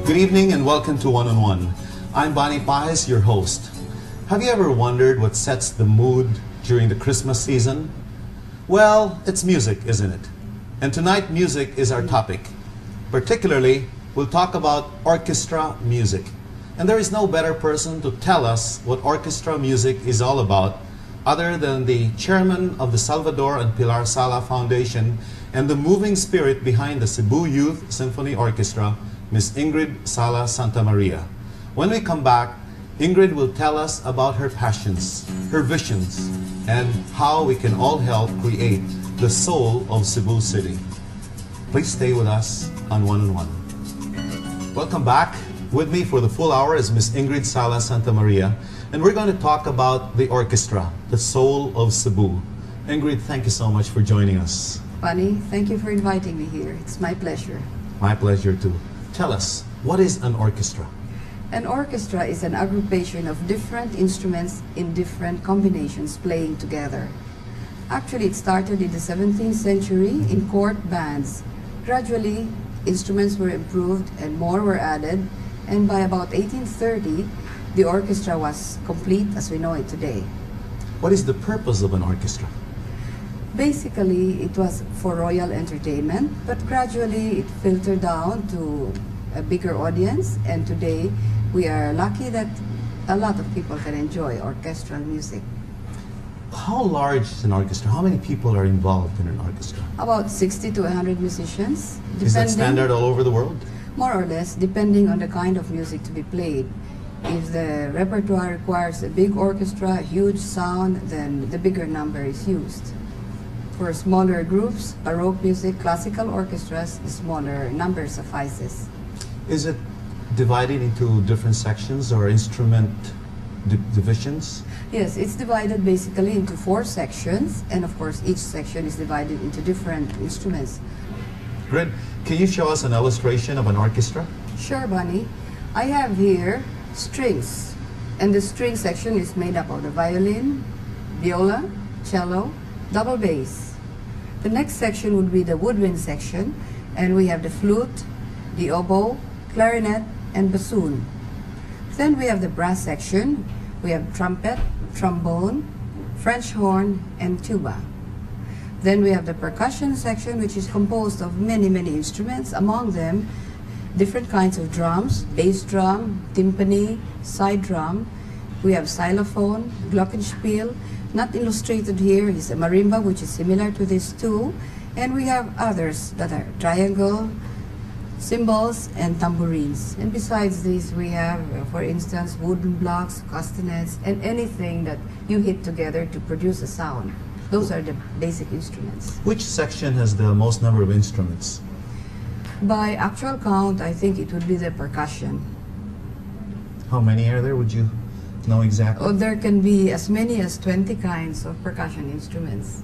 Good evening and welcome to One on One. I'm Bonnie Pajes, your host. Have you ever wondered what sets the mood during the Christmas season? Well, it's music, isn't it? And tonight, music is our topic. Particularly, we'll talk about orchestra music. And there is no better person to tell us what orchestra music is all about other than the chairman of the Salvador and Pilar Sala Foundation and the moving spirit behind the Cebu Youth Symphony Orchestra, Miss Ingrid Sala-Santamaria. When we come back, Ingrid will tell us about her passions, her visions, and how we can all help create the soul of Cebu City. Please stay with us on One on One. Welcome back. With me for the full hour is Miss Ingrid Sala-Santamaria, and we're going to talk about the orchestra, the soul of Cebu. Ingrid, thank you so much for joining us. Bonnie, thank you for inviting me here. It's my pleasure. My pleasure too. Tell us, what is an orchestra? An orchestra is an aggregation of different instruments in different combinations playing together. Actually, it started in the 17th century in court bands. Gradually, instruments were improved and more were added, and by about 1830, the orchestra was complete as we know it today. What is the purpose of an orchestra? Basically, it was for royal entertainment, but gradually it filtered down to a bigger audience, and today we are lucky that a lot of people can enjoy orchestral music. How large is an orchestra? How many people are involved in an orchestra? About 60 to 100 musicians. Is that standard all over the world? More or less, depending on the kind of music to be played. If the repertoire requires a big orchestra, huge sound, then the bigger number is used. For smaller groups, Baroque music, classical orchestras, the smaller number suffices. Is it divided into different sections or instrument divisions? Yes, it's divided basically into 4 sections, and of course each section is divided into different instruments. Great. Can you show us an illustration of an orchestra? Sure, Bonnie. I have here strings, and the string section is made up of the violin, viola, cello, double bass. The next section would be the woodwind section, and we have the flute, the oboe, clarinet, and bassoon. Then we have the brass section. We have trumpet, trombone, French horn, and tuba. Then we have the percussion section, which is composed of many instruments, among them different kinds of drums, bass drum, timpani, side drum. We have xylophone, glockenspiel. Not illustrated here is a marimba, which is similar to this too. And we have others that are triangle, cymbals, and tambourines. And besides these, we have, for instance, wooden blocks, castanets, and anything that you hit together to produce a sound. Those are the basic instruments. Which section has the most number of instruments? By actual count, I think it would be the percussion. How many are there? Would you know exactly? Oh, there can be as many as 20 kinds of percussion instruments.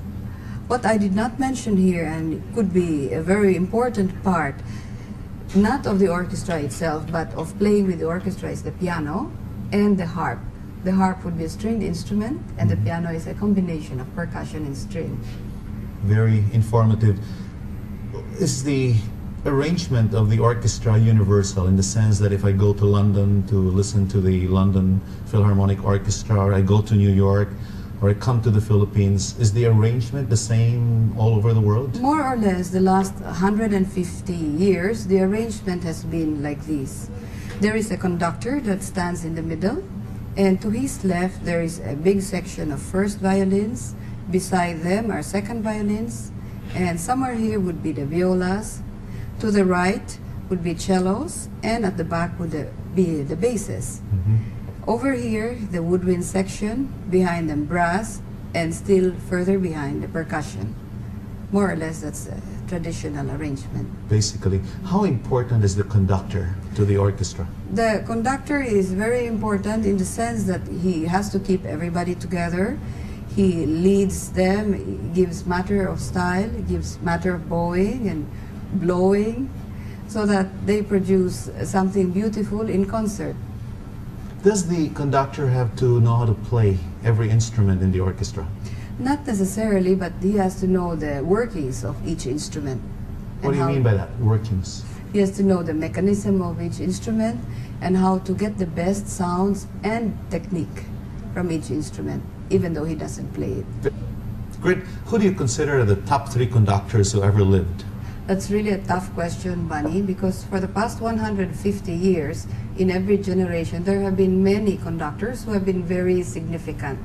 What I did not mention here, and could be a very important part, not of the orchestra itself, but of playing with the orchestra, is the piano and the harp. The harp would be a stringed instrument, and the piano is a combination of percussion and string. Very informative. Is the arrangement of the orchestra universal in the sense that if I go to London to listen to the London Philharmonic Orchestra, or I go to New York, or I come to the Philippines, is the arrangement the same all over the world? More or less, the last 150 years, the arrangement has been like this. There is a conductor that stands in the middle, and to his left there is a big section of first violins. Beside them are second violins, and somewhere here would be the violas. To the right would be cellos, and at the back would be the basses. Over here, the woodwind section, behind them brass, and still further behind the percussion. More or less, that's a traditional arrangement. Basically, how important is the conductor to the orchestra? The conductor is very important in the sense that he has to keep everybody together. He leads them, he gives matter of style, he gives matter of bowing and blowing, so that they produce something beautiful in concert. Does the conductor have to know how to play every instrument in the orchestra? Not necessarily, but he has to know the workings of each instrument. What do you mean by that, workings? He has to know the mechanism of each instrument and how to get the best sounds and technique from each instrument, even though he doesn't play it. Great. Who do you consider the top 3 conductors who ever lived? That's really a tough question, Bunny, because for the past 150 years, in every generation, there have been many conductors who have been very significant.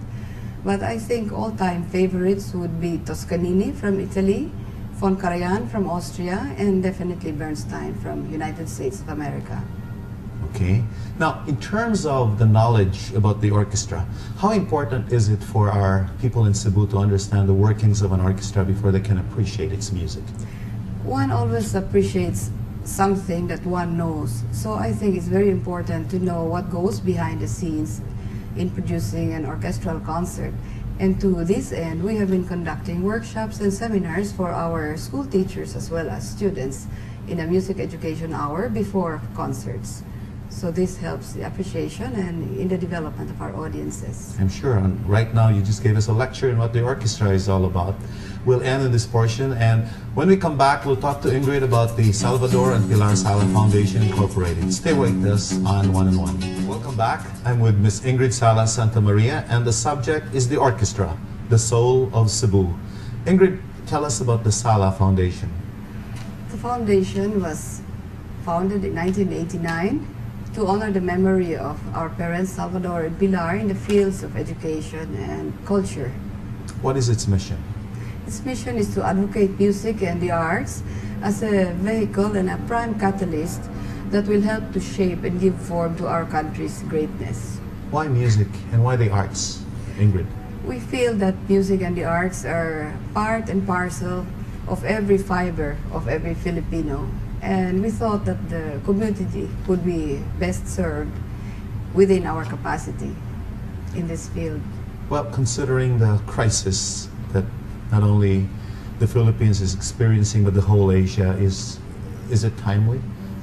But I think all-time favorites would be Toscanini from Italy, von Karajan from Austria, and definitely Bernstein from United States of America. Okay. Now, in terms of the knowledge about the orchestra, how important is it for our people in Cebu to understand the workings of an orchestra before they can appreciate its music? One always appreciates something that one knows. So I think it's very important to know what goes behind the scenes in producing an orchestral concert. And to this end, we have been conducting workshops and seminars for our school teachers as well as students in a music education hour before concerts. So this helps the appreciation and in the development of our audiences. I'm sure. And right now, you just gave us a lecture on what the orchestra is all about. We'll end in this portion, and when we come back, we'll talk to Ingrid about the Salvador and Pilar Sala Foundation Incorporated. Stay with us on One and One. Welcome back. I'm with Miss Ingrid Sala-Santamaria, and the subject is the orchestra, the soul of Cebu. Ingrid, tell us about the Sala Foundation. The foundation was founded in 1989 to honor the memory of our parents, Salvador and Pilar, in the fields of education and culture. What is its mission? Its mission is to advocate music and the arts as a vehicle and a prime catalyst that will help to shape and give form to our country's greatness. Why music and why the arts, Ingrid? We feel that music and the arts are part and parcel of every fiber of every Filipino. And we thought that the community could be best served within our capacity in this field. Well, considering the crisis that not only the Philippines is experiencing, but the whole Asia, is it timely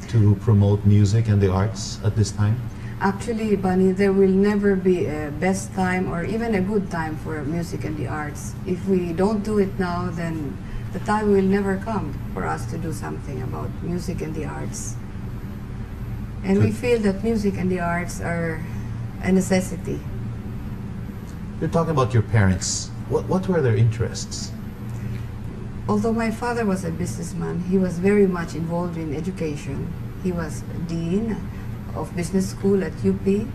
to promote music and the arts at this time? Actually, Bunny, there will never be a best time or even a good time for music and the arts. If we don't do it now, then the time will never come for us to do something about music and the arts. And we feel that music and the arts are a necessity. You're talking about your parents. What were their interests? Although my father was a businessman, he was very much involved in education. He was dean of business school at UP,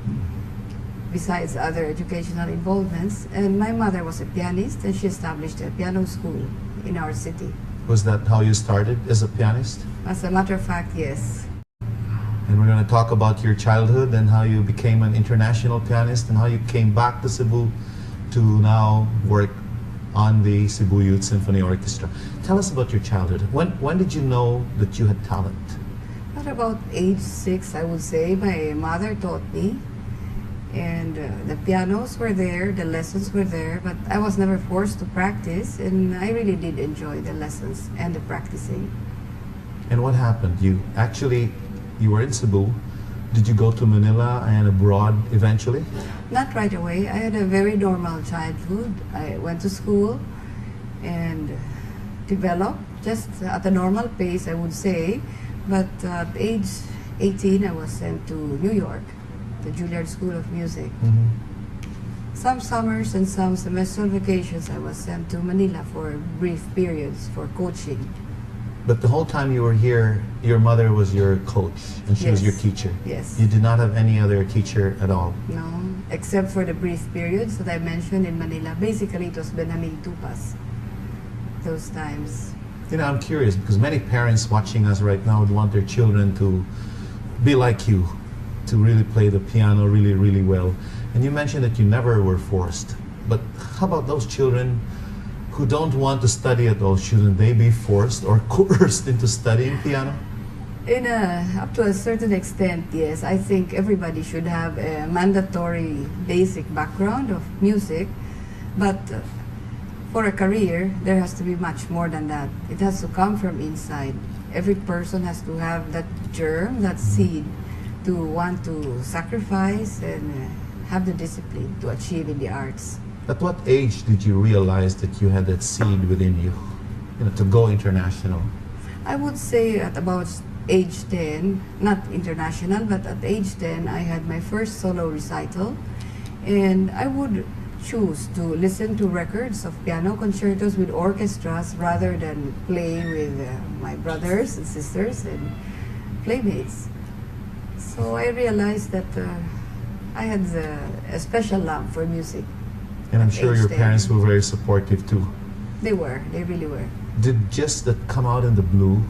besides other educational involvements. And my mother was a pianist, and she established a piano school in our city. Was that how you started as a pianist? As a matter of fact, yes. And we're going to talk about your childhood and how you became an international pianist and how you came back to Cebu to now work on the Cebu Youth Symphony Orchestra. Tell us about your childhood. When did you know that you had talent? At about age 6, I would say, my mother taught me. And the pianos were there, the lessons were there, but I was never forced to practice, and I really did enjoy the lessons and the practicing. And what happened? You were in Cebu. Did you go to Manila and abroad eventually? Not right away. I had a very normal childhood. I went to school and developed just at a normal pace, I would say. But at age 18, I was sent to New York, the Juilliard School of Music. Mm-hmm. Some summers and some semestral vacations, I was sent to Manila for brief periods for coaching. But the whole time you were here, your mother was your coach and she was your teacher. Yes. You did not have any other teacher at all? No, except for the brief periods that I mentioned in Manila. Basically, it was Benaming Tupas, those times. You know, I'm curious because many parents watching us right now would want their children to be like you, to really play the piano really, really well. And you mentioned that you never were forced. But how about those children who don't want to study at all? Shouldn't they be forced or coerced into studying piano? Up to a certain extent, yes. I think everybody should have a mandatory basic background of music, but for a career, there has to be much more than that. It has to come from inside. Every person has to have that germ, that seed, to want to sacrifice and have the discipline to achieve in the arts. At what age did you realize that you had that seed within you, to go international? I would say at about age 10, not international, but at age 10, I had my first solo recital. And I would choose to listen to records of piano concertos with orchestras rather than play with my brothers and sisters and playmates. So I realized that I had a special love for music. And I'm at sure age your 10. parents were very supportive too. They were, they really were. Did just that come out in the blue?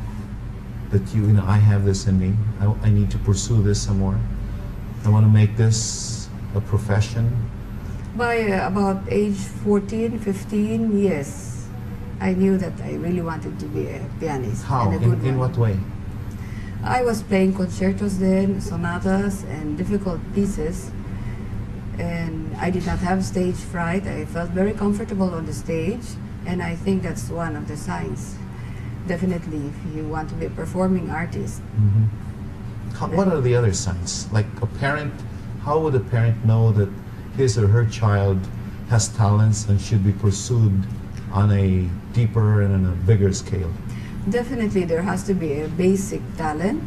That you know, I have this in me. I need to pursue this some more. I want to make this a profession. By about age 14, 15, yes, I knew that I really wanted to be a pianist. How? And a good In one. what way? I was playing concertos then, sonatas, and difficult pieces. And I did not have stage fright. I felt very comfortable on the stage. And I think that's one of the signs. Definitely, if you want to be a performing artist. Mm-hmm. What are the other signs? Like a parent, how would a parent know that his or her child has talents and should be pursued on a deeper and on a bigger scale? Definitely, there has to be a basic talent,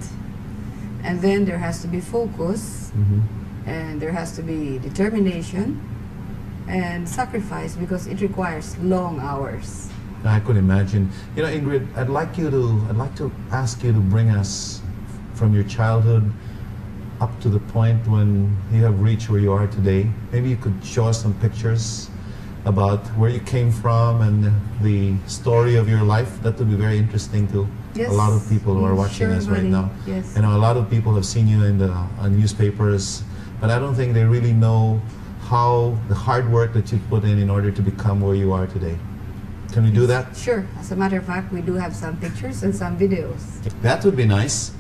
and then there has to be focus, and there has to be determination and sacrifice, because it requires long hours. I could imagine. You know, Ingrid, I'd like to ask you to bring us from your childhood up to the point when you have reached where you are today. Maybe you could show us some pictures about where you came from and the story of your life. That would be very interesting to Yes. a lot of people who are watching Sure, us right buddy. now. Yes. You know, a lot of people have seen you in the newspapers, but I don't think they really know how the hard work that you put in order to become where you are today. Can we do that? Sure. As a matter of fact, we do have some pictures and some videos. That would be nice.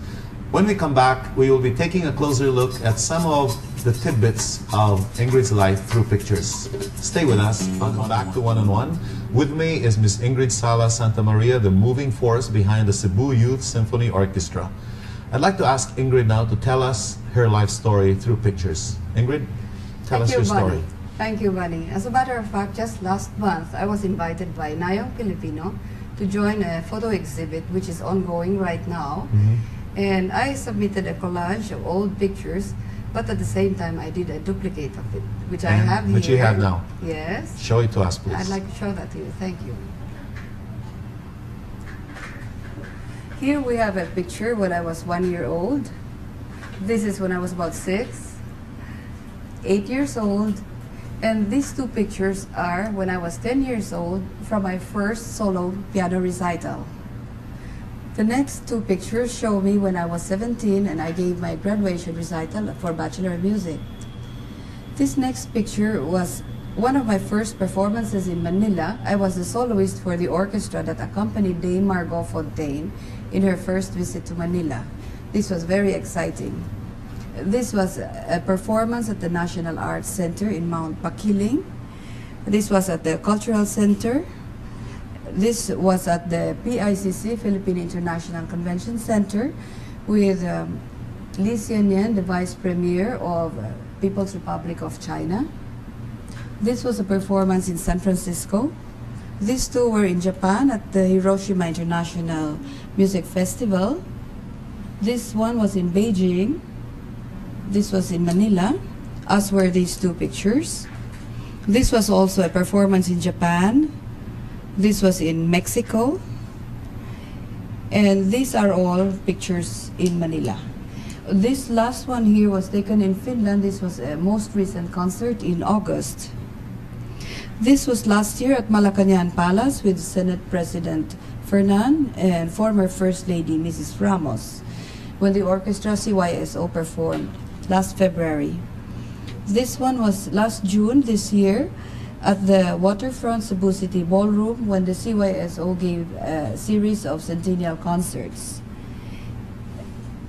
When we come back, we will be taking a closer look at some of the tidbits of Ingrid's life through pictures. Stay with us. Welcome back to One on One. With me is Miss Ingrid Sala-Santamaria, the moving force behind the Cebu Youth Symphony Orchestra. I'd like to ask Ingrid now to tell us her life story through pictures. Ingrid, tell us your story. Thank you, Bunny. As a matter of fact, just last month, I was invited by Nayong Filipino to join a photo exhibit, which is ongoing right now. And I submitted a collage of old pictures, but at the same time, I did a duplicate of it, which I have here. Which you have now. Yes. Show it to us, please. I'd like to show that to you. Thank you. Here we have a picture when I was 1 year old. This is when I was about 6, 8 years old. And these two pictures are when I was 10 years old from my first solo piano recital. The next two pictures show me when I was 17 and I gave my graduation recital for Bachelor of Music. This next picture was one of my first performances in Manila. I was the soloist for the orchestra that accompanied Dame Margot Fontaine in her first visit to Manila. This was very exciting. This was a performance at the National Arts Center in Mount Pakiling. This was at the Cultural Center. This was at the PICC, Philippine International Convention Center, with Li Xianyan, the Vice Premier of People's Republic of China. This was a performance in San Francisco. These two were in Japan at the Hiroshima International Music Festival. This one was in Beijing. This was in Manila, as were these two pictures. This was also a performance in Japan. This was in Mexico. And these are all pictures in Manila. This last one here was taken in Finland. This was a most recent concert in August. This was last year at Malacañang Palace with Senate President Fernan and former First Lady Mrs. Ramos, when the orchestra CYSO performed last February. This one was last June this year at the Waterfront Cebu City Ballroom when the CYSO gave a series of centennial concerts.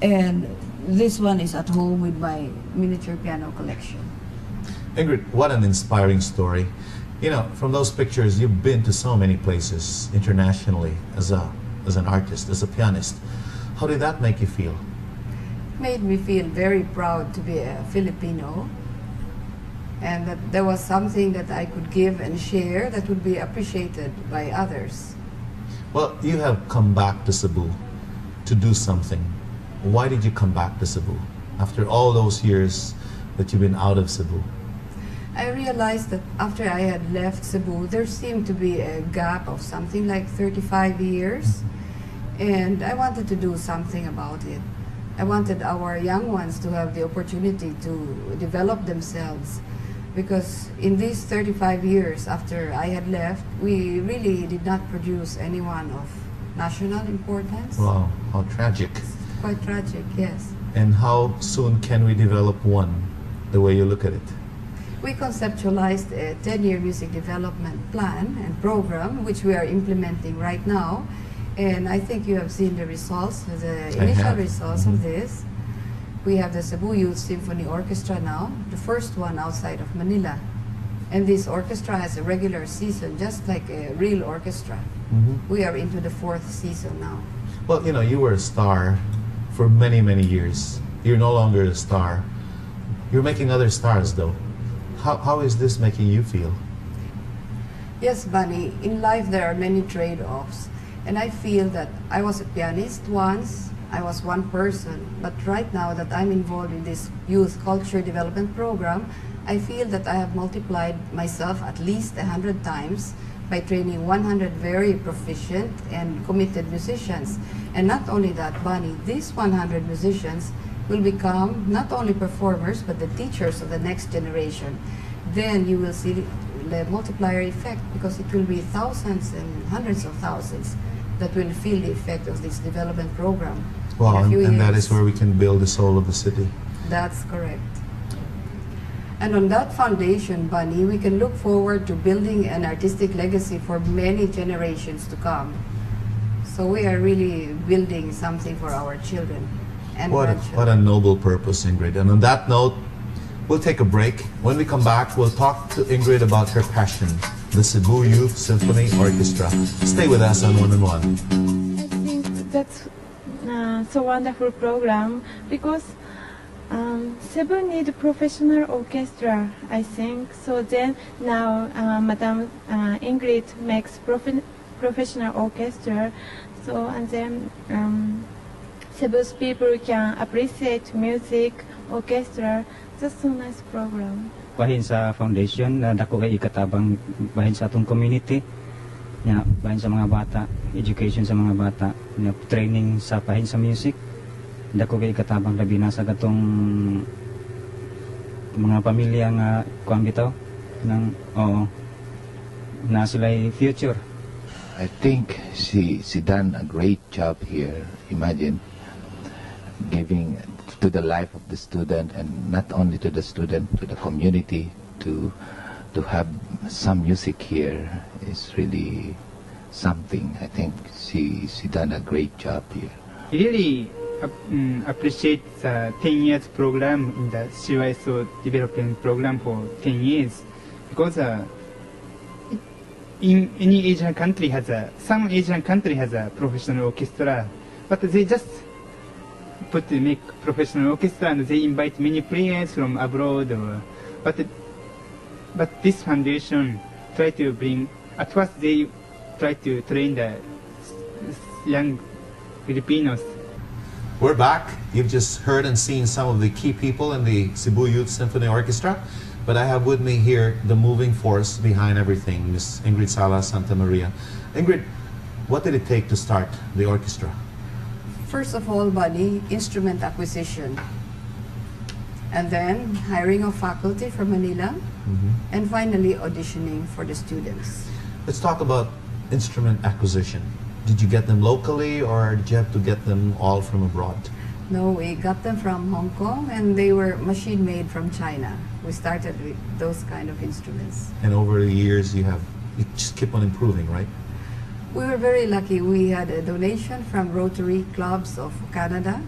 And this one is at home with my miniature piano collection. Ingrid, what an inspiring story. You know, from those pictures, you've been to so many places internationally as an artist, as a pianist. How did that make you feel? Made me feel very proud to be a Filipino, and that there was something that I could give and share that would be appreciated by others. Well, you have come back to Cebu to do something why did you come back to Cebu after all those years that you've been out of Cebu? I realized that after I had left Cebu, there seemed to be a gap of something like 35 years, and I wanted to do something about it. I wanted our young ones to have the opportunity to develop themselves, because in these 35 years after I had left, we really did not produce anyone of national importance. Wow, how tragic. Quite tragic, yes. And how soon can we develop one, the way you look at it? We conceptualized a 10-year music development plan and program, which we are implementing right now. And I think you have seen the results, the initial results of this. We have the Cebu Youth Symphony Orchestra now, the first one outside of Manila. And this orchestra has a regular season, just like a real orchestra. We are into the 4th season now. Well, you were a star for many, many years. You're no longer a star. You're making other stars, though. How is this making you feel? Yes, Bunny, in life there are many trade-offs. And I feel that I was a pianist once, I was one person, but right now that I'm involved in this youth culture development program, I feel that I have multiplied myself at least 100 times by training 100 very proficient and committed musicians. And not only that, Bunny, these 100 musicians will become not only performers, but the teachers of the next generation. Then you will see the multiplier effect, because it will be thousands and hundreds of thousands that will feel the effect of this development program. Wow, and that is where we can build the soul of the city. That's correct. And on that foundation, Bunny, we can look forward to building an artistic legacy for many generations to come. So we are really building something for our children and grandchildren. What a noble purpose, Ingrid. And on that note, we'll take a break. When we come back, we'll talk to Ingrid about her passion, the Cebu Youth Symphony Orchestra. Stay with us on One on One. I think that's so wonderful program, because Cebu need professional orchestra, I think. So then now Madam Ingrid makes professional orchestra. So and then Cebu's people can appreciate music, orchestra. That's so nice program. Bahin sa foundation na dako kay ikatabang bahin sa atong community, nya bahin sa mga bata, education sa mga bata, nya training sa bahin sa music, dako kay ikatabang labi na sa gatong mga pamilya nga kuan bitaw nang na sila'y future. I think she done a great job here. Imagine giving to the life of the student, and not only to the student, to the community, to have some music here is really something. I think she done a great job here. I really appreciate the 10 years program in the CYSO development program for 10 years, because in any Asian country some Asian country has a professional orchestra, but they just make professional orchestra and they invite many players from abroad. But this foundation try to bring. At first they try to train the young Filipinos. We're back. You've just heard and seen some of the key people in the Cebu Youth Symphony Orchestra, but I have with me here the moving force behind everything, Miss Ingrid Sala-Santamaria. Ingrid, what did it take to start the orchestra? First of all, Bunny, instrument acquisition. And then hiring of faculty from Manila. And finally, auditioning for the students. Let's talk about instrument acquisition. Did you get them locally, or did you have to get them all from abroad? No, we got them from Hong Kong, and they were machine-made from China. We started with those kind of instruments. And over the years, you just keep on improving, right? We were very lucky. We had a donation from Rotary Clubs of Canada,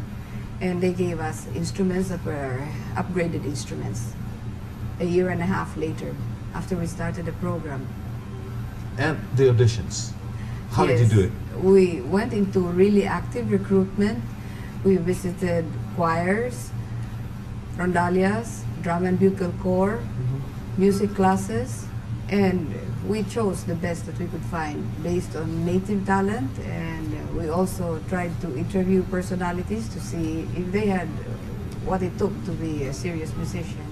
and they gave us instruments that were upgraded instruments a year and a half later, after we started the program. And the auditions. How did you do it? We went into really active recruitment. We visited choirs, rondallias, drum and bugle corps, music classes, and we chose the best that we could find based on native talent, and we also tried to interview personalities to see if they had what it took to be a serious musician.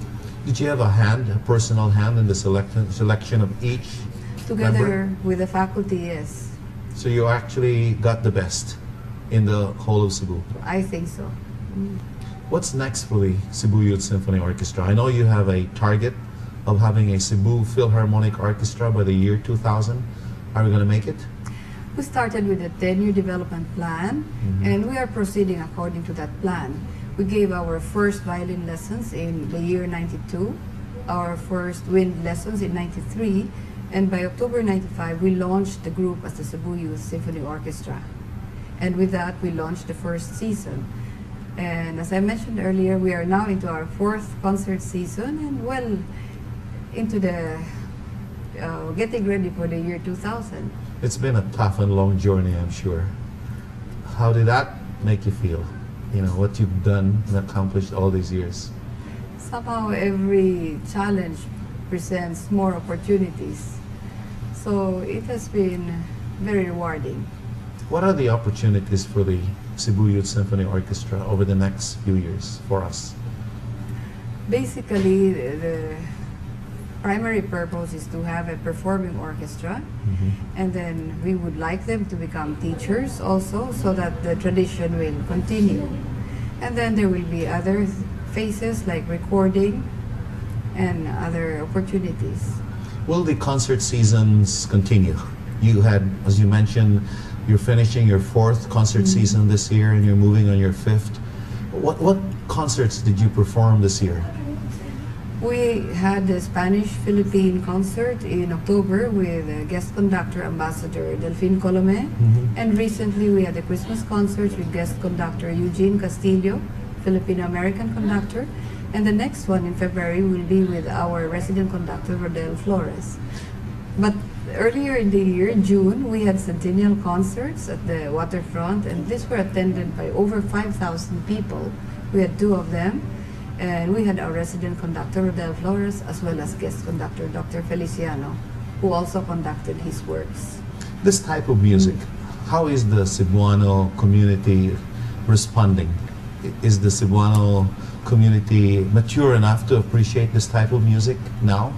Did you have a personal hand in the selection of each Together member? with the faculty, yes. So you actually got the best in the whole of Cebu. I think so. What's next for the Cebu Youth Symphony Orchestra? I know you have a target of having a Cebu Philharmonic Orchestra by the year 2000. Are we going to make it? We started with a 10-year development plan, and we are proceeding according to that plan. We gave our first violin lessons in the year 92, our first wind lessons in 93, and by October 95, we launched the group as the Cebu Youth Symphony Orchestra. And with that, we launched the first season. And as I mentioned earlier, we are now into our fourth concert season and well into the getting ready for the year 2000. It's been a tough and long journey, I'm sure. How did that make you feel? You know, what you've done and accomplished all these years. Somehow every challenge presents more opportunities. So it has been very rewarding. What are the opportunities for the Cebu Youth Symphony Orchestra over the next few years for us? Basically, the primary purpose is to have a performing orchestra, and then we would like them to become teachers also so that the tradition will continue. And then there will be other phases like recording and other opportunities. Will the concert seasons continue? You had, as you mentioned, you're finishing your fourth concert season this year and you're moving on your fifth. What concerts did you perform this year? We had the Spanish-Philippine concert in October with guest conductor Ambassador Delfin Colome. And recently we had the Christmas concert with guest conductor Eugene Castillo, Filipino-American conductor. And the next one in February will be with our resident conductor Rodel Flores. But earlier in the year, June, we had centennial concerts at the waterfront, and these were attended by over 5,000 people. We had two of them. And we had our resident conductor, Rodel Flores, as well as guest conductor, Dr. Feliciano, who also conducted his works. This type of music, how is the Cebuano community responding? Is the Cebuano community mature enough to appreciate this type of music now?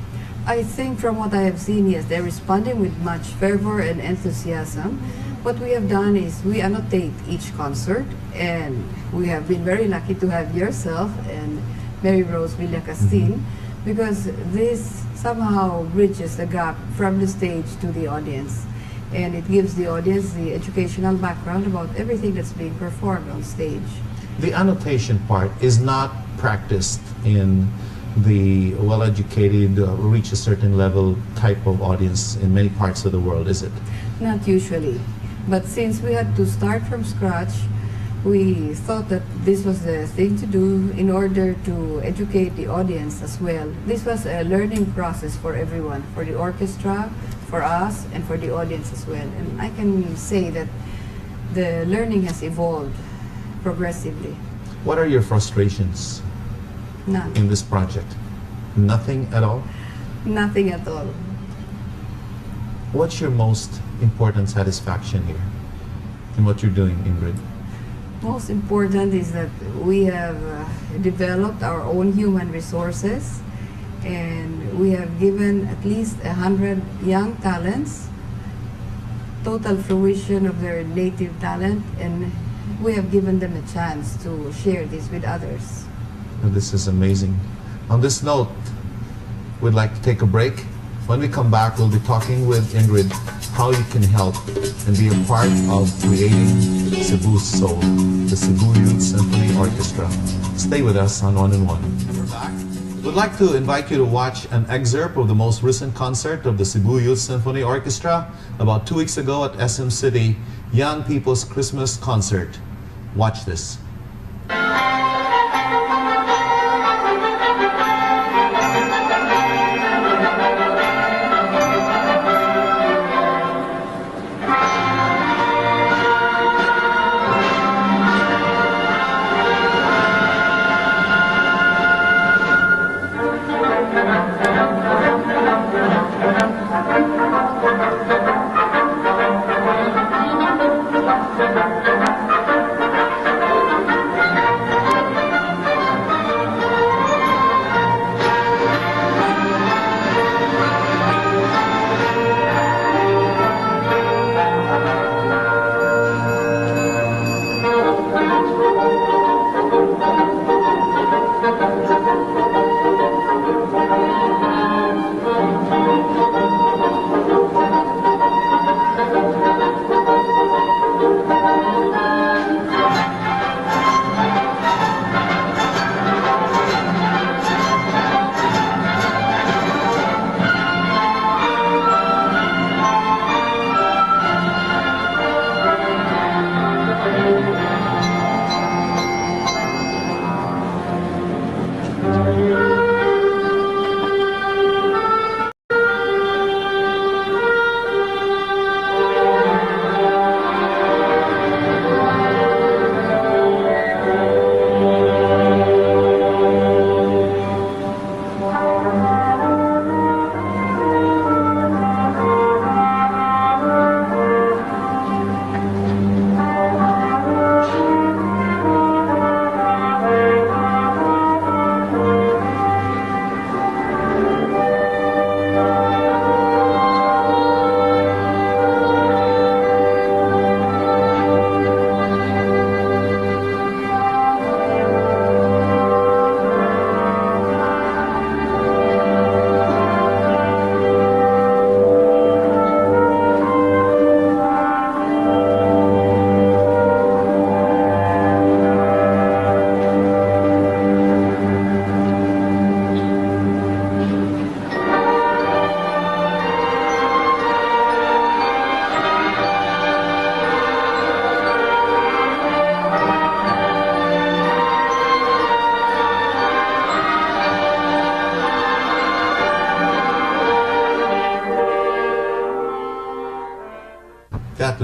I think from what I have seen, yes, they're responding with much fervor and enthusiasm. What we have done is we annotate each concert, and we have been very lucky to have yourself and Mary Rose Villacastin, because this somehow bridges the gap from the stage to the audience, and it gives the audience the educational background about everything that's being performed on stage. The annotation part is not practiced in the well-educated, reach a certain level type of audience in many parts of the world, is it? Not usually. But since we had to start from scratch, we thought that this was the thing to do in order to educate the audience as well. This was a learning process for everyone, for the orchestra, for us, and for the audience as well. And I can say that the learning has evolved progressively. What are your frustrations None. in this project? Nothing at all? Nothing at all. What's your most important satisfaction here in what you're doing, Ingrid? Most important is that we have developed our own human resources, and we have given at least 100 young talents total fruition of their native talent, and we have given them a chance to share this with others. And this is amazing. On this note, we'd like to take a break. When we come back, we'll be talking with Ingrid how you can help and be a part of creating Cebu's soul, the Cebu Youth Symphony Orchestra. Stay with us on One and One. We're back. We'd like to invite you to watch an excerpt of the most recent concert of the Cebu Youth Symphony Orchestra about 2 weeks ago at SM City, Young People's Christmas Concert. Watch this.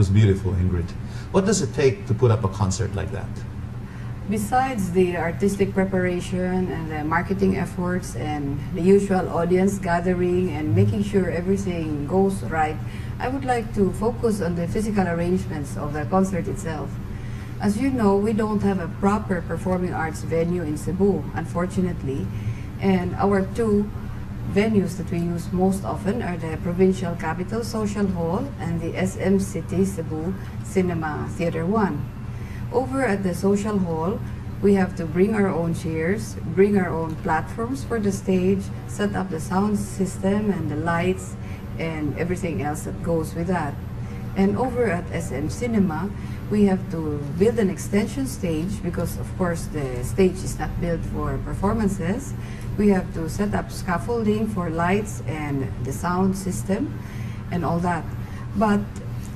was beautiful, Ingrid. What does it take to put up a concert like that? Besides the artistic preparation and the marketing efforts and the usual audience gathering and making sure everything goes right, I would like to focus on the physical arrangements of the concert itself. As you know, we don't have a proper performing arts venue in Cebu, unfortunately, and our two venues that we use most often are the Provincial Capital Social Hall and the SM City Cebu Cinema Theater 1. Over at the Social Hall, we have to bring our own chairs, bring our own platforms for the stage, set up the sound system and the lights and everything else that goes with that. And over at SM Cinema, we have to build an extension stage because, of course, the stage is not built for performances. We have to set up scaffolding for lights and the sound system and all that. But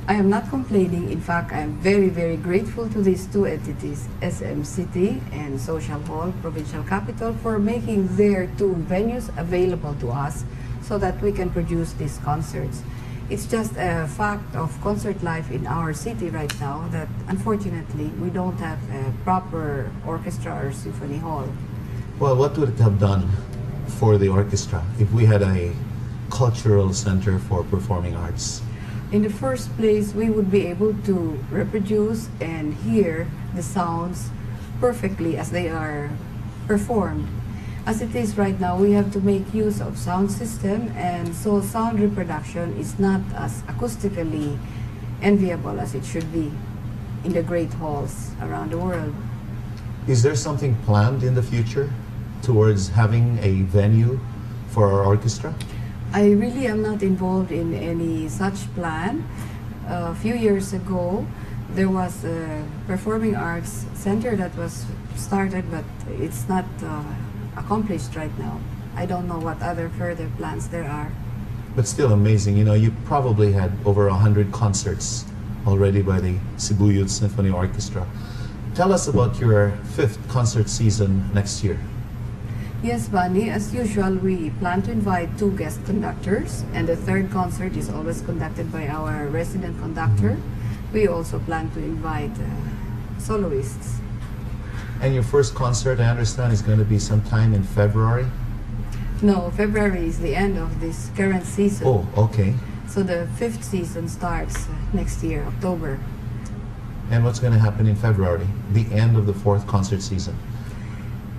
I am not complaining. In fact, I am very, very grateful to these two entities, SM City and Social Hall, Provincial Capital, for making their two venues available to us so that we can produce these concerts. It's just a fact of concert life in our city right now that unfortunately we don't have a proper orchestra or symphony hall. Well, what would it have done for the orchestra if we had a cultural center for performing arts? In the first place, we would be able to reproduce and hear the sounds perfectly as they are performed. As it is right now, we have to make use of sound system, and so sound reproduction is not as acoustically enviable as it should be in the great halls around the world. Is there something planned in the future towards having a venue for our orchestra? I really am not involved in any such plan. A few years ago, there was a performing arts center that was started, but it's not accomplished right now. I don't know what other further plans there are. But still amazing. You know, you probably had over 100 concerts already by the Cebu Youth Symphony Orchestra. Tell us about your 5th concert season next year. Yes, Bunny, as usual, we plan to invite 2 guest conductors, and the 3rd concert is always conducted by our resident conductor. We also plan to invite soloists. And your first concert, I understand, is going to be sometime in February? No, February is the end of this current season. Oh, okay. So the 5th season starts next year, October. And what's going to happen in February, the end of the 4th concert season?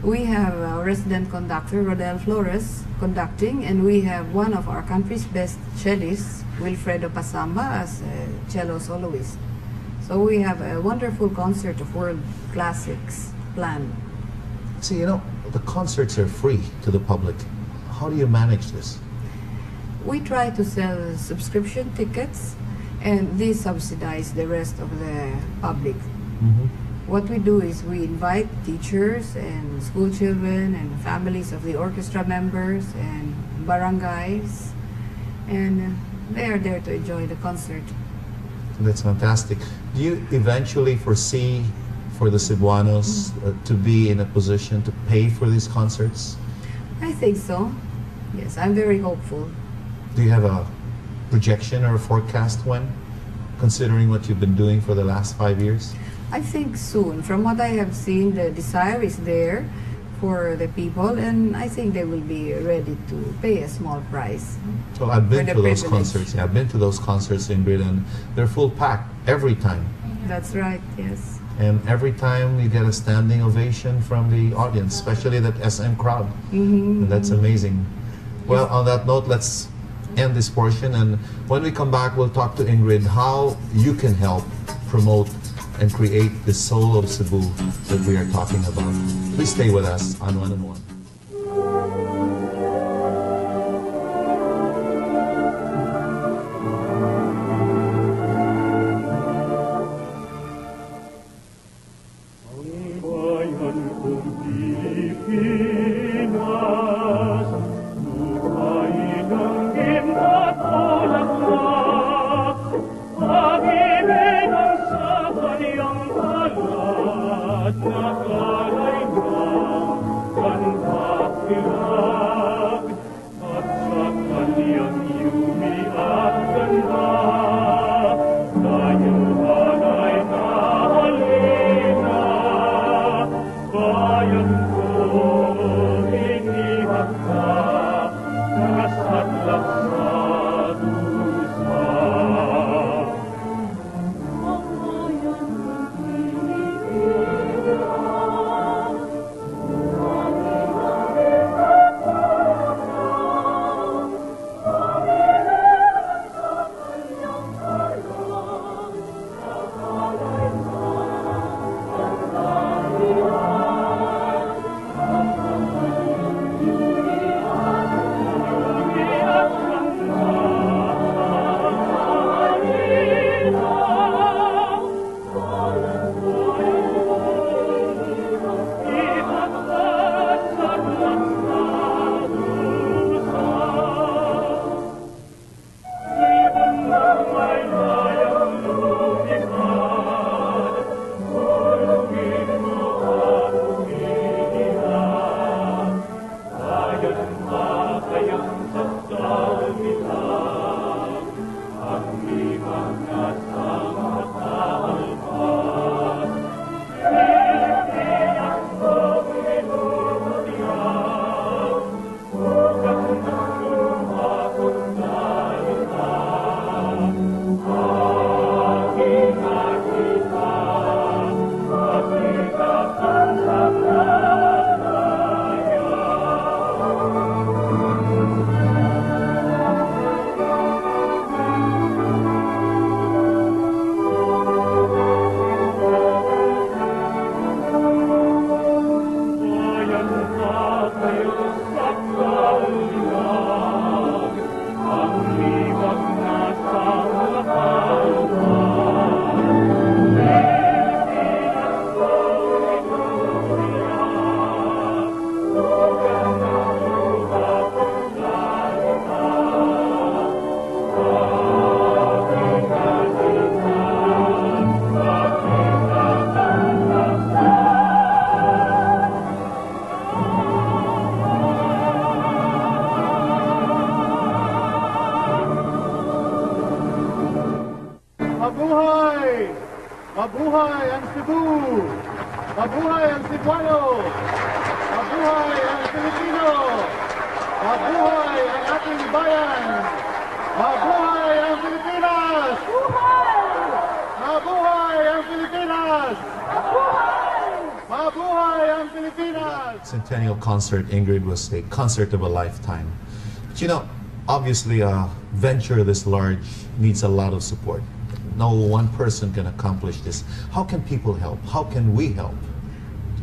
We have our resident conductor, Rodel Flores, conducting, and we have one of our country's best cellists, Wilfredo Pasamba, as a cello soloist. So we have a wonderful concert of world classics planned. See, you know, the concerts are free to the public. How do you manage this? We try to sell subscription tickets, and these subsidize the rest of the public. What we do is we invite teachers and school children and families of the orchestra members and barangays, and they are there to enjoy the concert. That's fantastic. Do you eventually foresee for the Cebuanos to be in a position to pay for these concerts? I think so. Yes, I'm very hopeful. Do you have a projection or a forecast when, considering what you've been doing for the last 5 years? I think soon. From what I have seen, the desire is there for the people, and I think they will be ready to pay a small price. Well, I've been For to the those privilege. concerts. Yeah, I've been to those concerts, Ingrid, and they're full packed every time. That's right, yes. And every time you get a standing ovation from the audience, especially that SM crowd. And that's amazing. Well, on that note, let's end this portion, and when we come back, we'll talk to Ingrid how you can help promote and create the soul of Cebu that we are talking about. Please stay with us on One on One. Tayo Mabuhay ang Cebuano! Mabuhay ang Filipino! Mabuhay ang ating bayan! Mabuhay ang Pilipinas! Mabuhay ang Pilipinas! Mabuhay ang Pilipinas! Centennial concert, Ingrid, was a concert of a lifetime. But you know, obviously a venture this large needs a lot of support. No one person can accomplish this. How can people help? How can we help?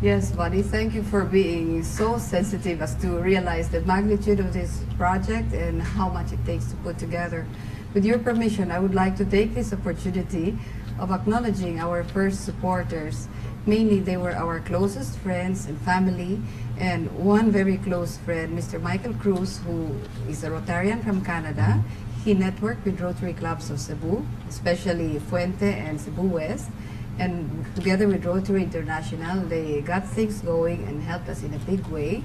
Yes, Buddy, thank you for being so sensitive as to realize the magnitude of this project and how much it takes to put together. With your permission, I would like to take this opportunity of acknowledging our first supporters. Mainly, they were our closest friends and family, and one very close friend, Mr. Michael Cruz, who is a Rotarian from Canada. He networked with Rotary clubs of Cebu, especially Fuente and Cebu West. And together with Rotary International, they got things going and helped us in a big way.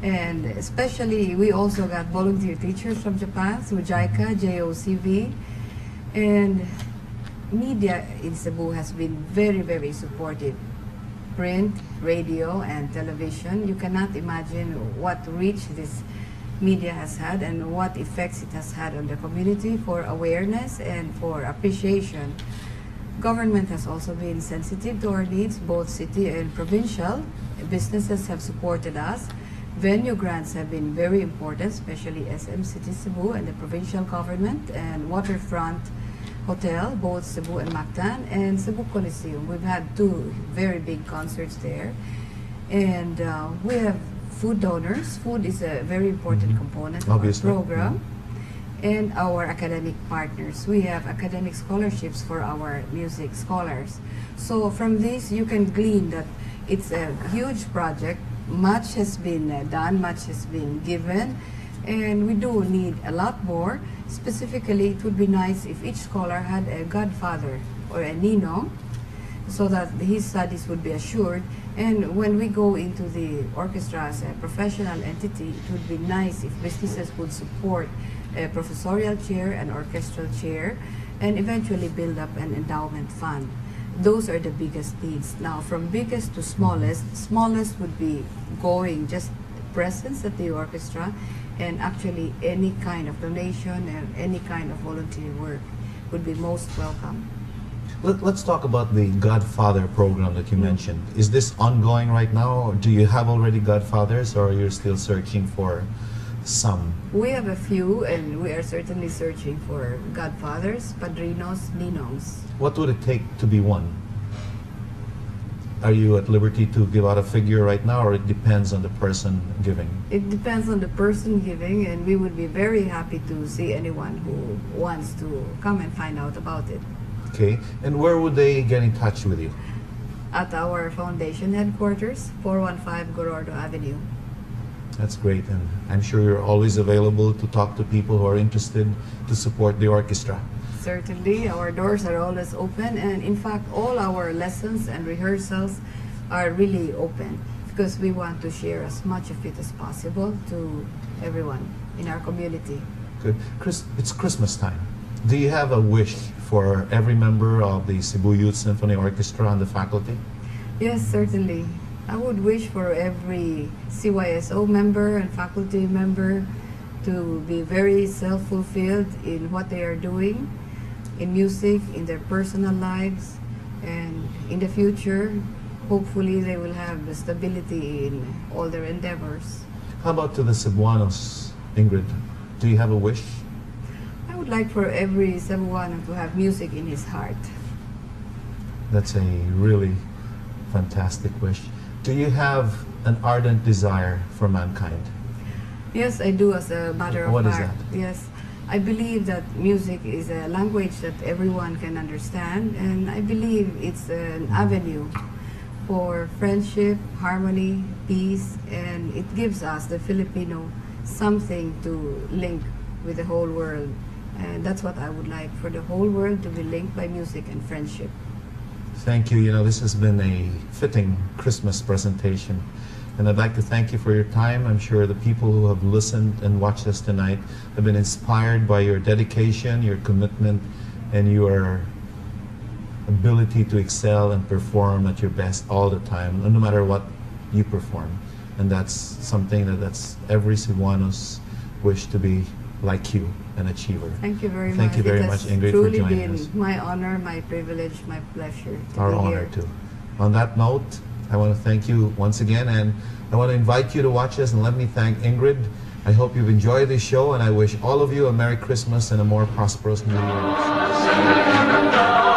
And especially, we also got volunteer teachers from Japan through JICA, JOCV. And media in Cebu has been very, very supportive. Print, radio, and television. You cannot imagine what reach this media has had and what effects it has had on the community for awareness and for appreciation. Government has also been sensitive to our needs, both city and provincial. Businesses have supported us. Venue grants have been very important, especially SM City Cebu and the provincial government, and waterfront hotel, both Cebu and Mactan, and Cebu Coliseum. We've had two very big concerts there. And we have food donors. Food is a very important component of our program. And our academic partners. We have academic scholarships for our music scholars. So from this, you can glean that it's a huge project. Much has been done, much has been given, and we do need a lot more. Specifically, it would be nice if each scholar had a godfather or a ninong, so that his studies would be assured. And when we go into the orchestra as a professional entity, it would be nice if businesses would support a professorial chair, an orchestral chair, and eventually build up an endowment fund. Those are the biggest needs. Now, from biggest to smallest would be going just presence at the orchestra, and actually any kind of donation and any kind of volunteer work would be most welcome. Let's talk about the Godfather program that you mentioned. Is this ongoing right now, or do you have already Godfathers, or you're still searching for some? We have a few, and we are certainly searching for godfathers, padrinos, ninongs. What would it take to be one? Are you at liberty to give out a figure right now, or it depends on the person giving? It depends on the person giving, and we would be very happy to see anyone who wants to come and find out about it. Okay, and where would they get in touch with you? At our foundation headquarters, 415 Gorordo Avenue. That's great, and I'm sure you're always available to talk to people who are interested to support the orchestra. Certainly, our doors are always open, and in fact, all our lessons and rehearsals are really open because we want to share as much of it as possible to everyone in our community. Good. It's Christmas time. Do you have a wish for every member of the Cebu Youth Symphony Orchestra and the faculty? Yes, certainly. I would wish for every CYSO member and faculty member to be very self-fulfilled in what they are doing, in music, in their personal lives, and in the future, hopefully they will have the stability in all their endeavors. How about to the Cebuanos, Ingrid? Do you have a wish? I would like for every Cebuano to have music in his heart. That's a really fantastic wish. Do you have an ardent desire for mankind? Yes, I do, as a matter of What is fact. that? Yes, I believe that music is a language that everyone can understand, and I believe it's an avenue for friendship, harmony, peace, and it gives us, the Filipino, something to link with the whole world. And that's what I would like, for the whole world to be linked by music and friendship. Thank you. You know, this has been a fitting Christmas presentation. And I'd like to thank you for your time. I'm sure the people who have listened and watched us tonight have been inspired by your dedication, your commitment, and your ability to excel and perform at your best all the time, no matter what you perform. And that's something that's every Cebuano's wish to be like you, an achiever. Thank you very much. Thank you very much, Ingrid, for truly joining been us. my honor, my privilege, my pleasure to Our be honor here. too. On that note, I want to thank you once again, and I want to invite you to watch us, and let me thank Ingrid. I hope you've enjoyed this show, and I wish all of you a Merry Christmas and a more prosperous New Year.